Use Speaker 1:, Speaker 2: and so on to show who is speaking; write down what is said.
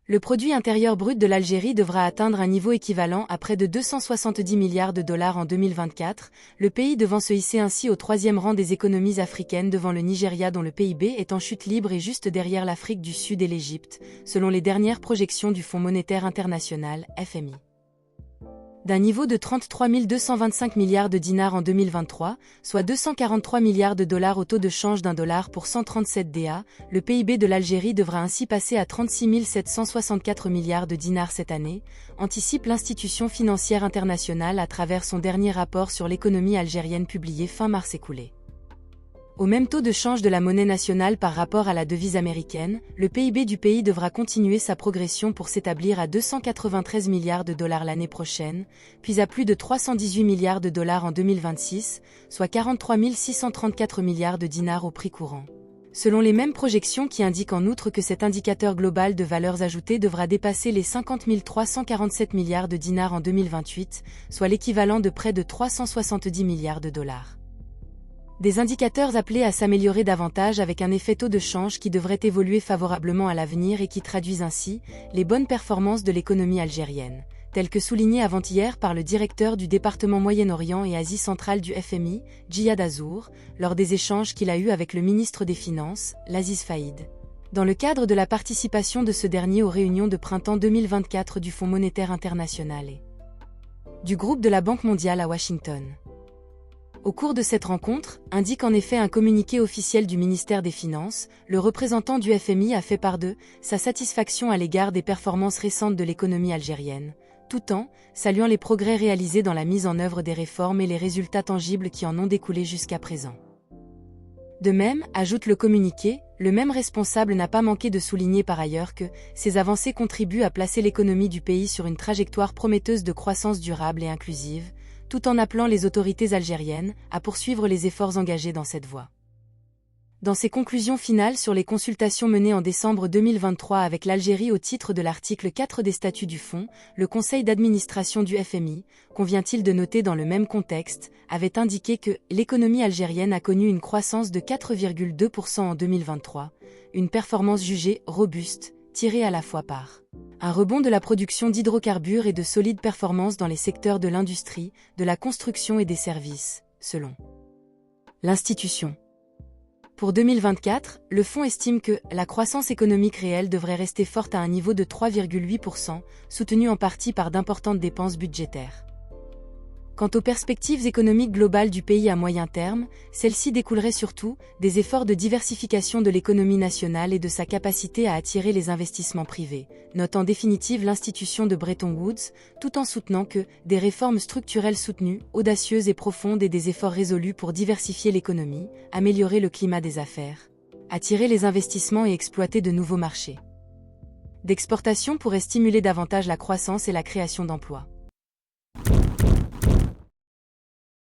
Speaker 1: Le produit intérieur brut de l'Algérie devra atteindre un niveau équivalent à près de 270 milliards de dollars en 2024, le pays devant se hisser ainsi au troisième rang des économies africaines devant le Nigeria dont le PIB est en chute libre et juste derrière l'Afrique du Sud et l'Égypte, selon les dernières projections du Fonds monétaire international, FMI. D'un niveau de 33 225 milliards de dinars en 2023, soit 243 milliards de dollars au taux de change d'un dollar pour 137 DA, le PIB de l'Algérie devra ainsi passer à 36 764 milliards de dinars cette année, anticipe l'institution financière internationale à travers son dernier rapport sur l'économie algérienne publié fin mars écoulé. Au même taux de change de la monnaie nationale par rapport à la devise américaine, le PIB du pays devra continuer sa progression pour s'établir à 293 milliards de dollars l'année prochaine, puis à plus de 318 milliards de dollars en 2026, soit 43 634 milliards de dinars au prix courant. Selon les mêmes projections qui indiquent en outre que cet indicateur global de valeurs ajoutées devra dépasser les 50 347 milliards de dinars en 2028, soit l'équivalent de près de 370 milliards de dollars. Des indicateurs appelés à s'améliorer davantage avec un effet taux de change qui devrait évoluer favorablement à l'avenir et qui traduisent ainsi les bonnes performances de l'économie algérienne, telles que souligné avant-hier par le directeur du département Moyen-Orient et Asie centrale du FMI, Djihad Azour, lors des échanges qu'il a eus avec le ministre des Finances, Aziz Faïd, dans le cadre de la participation de ce dernier aux réunions de printemps 2024 du Fonds monétaire international et du groupe de la Banque mondiale à Washington. Au cours de cette rencontre, indique en effet un communiqué officiel du ministère des Finances, le représentant du FMI a fait part de sa satisfaction à l'égard des performances récentes de l'économie algérienne, tout en saluant les progrès réalisés dans la mise en œuvre des réformes et les résultats tangibles qui en ont découlé jusqu'à présent. De même, ajoute le communiqué, le même responsable n'a pas manqué de souligner par ailleurs que ces avancées contribuent à placer l'économie du pays sur une trajectoire prometteuse de croissance durable et inclusive, tout en appelant les autorités algériennes à poursuivre les efforts engagés dans cette voie. Dans ses conclusions finales sur les consultations menées en décembre 2023 avec l'Algérie au titre de l'article 4 des statuts du Fonds, le conseil d'administration du FMI, convient-il de noter dans le même contexte, avait indiqué que l'économie algérienne a connu une croissance de 4,2% en 2023, une performance jugée robuste, tirée à la fois par un rebond de la production d'hydrocarbures et de solides performances dans les secteurs de l'industrie, de la construction et des services, selon l'institution. Pour 2024, le fonds estime que la croissance économique réelle devrait rester forte à un niveau de 3,8%, soutenue en partie par d'importantes dépenses budgétaires. Quant aux perspectives économiques globales du pays à moyen terme, celles-ci découleraient surtout des efforts de diversification de l'économie nationale et de sa capacité à attirer les investissements privés, note en définitive l'institution de Bretton Woods, tout en soutenant que des réformes structurelles soutenues, audacieuses et profondes et des efforts résolus pour diversifier l'économie, améliorer le climat des affaires, attirer les investissements et exploiter de nouveaux marchés d'exportation pourraient stimuler davantage la croissance et la création d'emplois.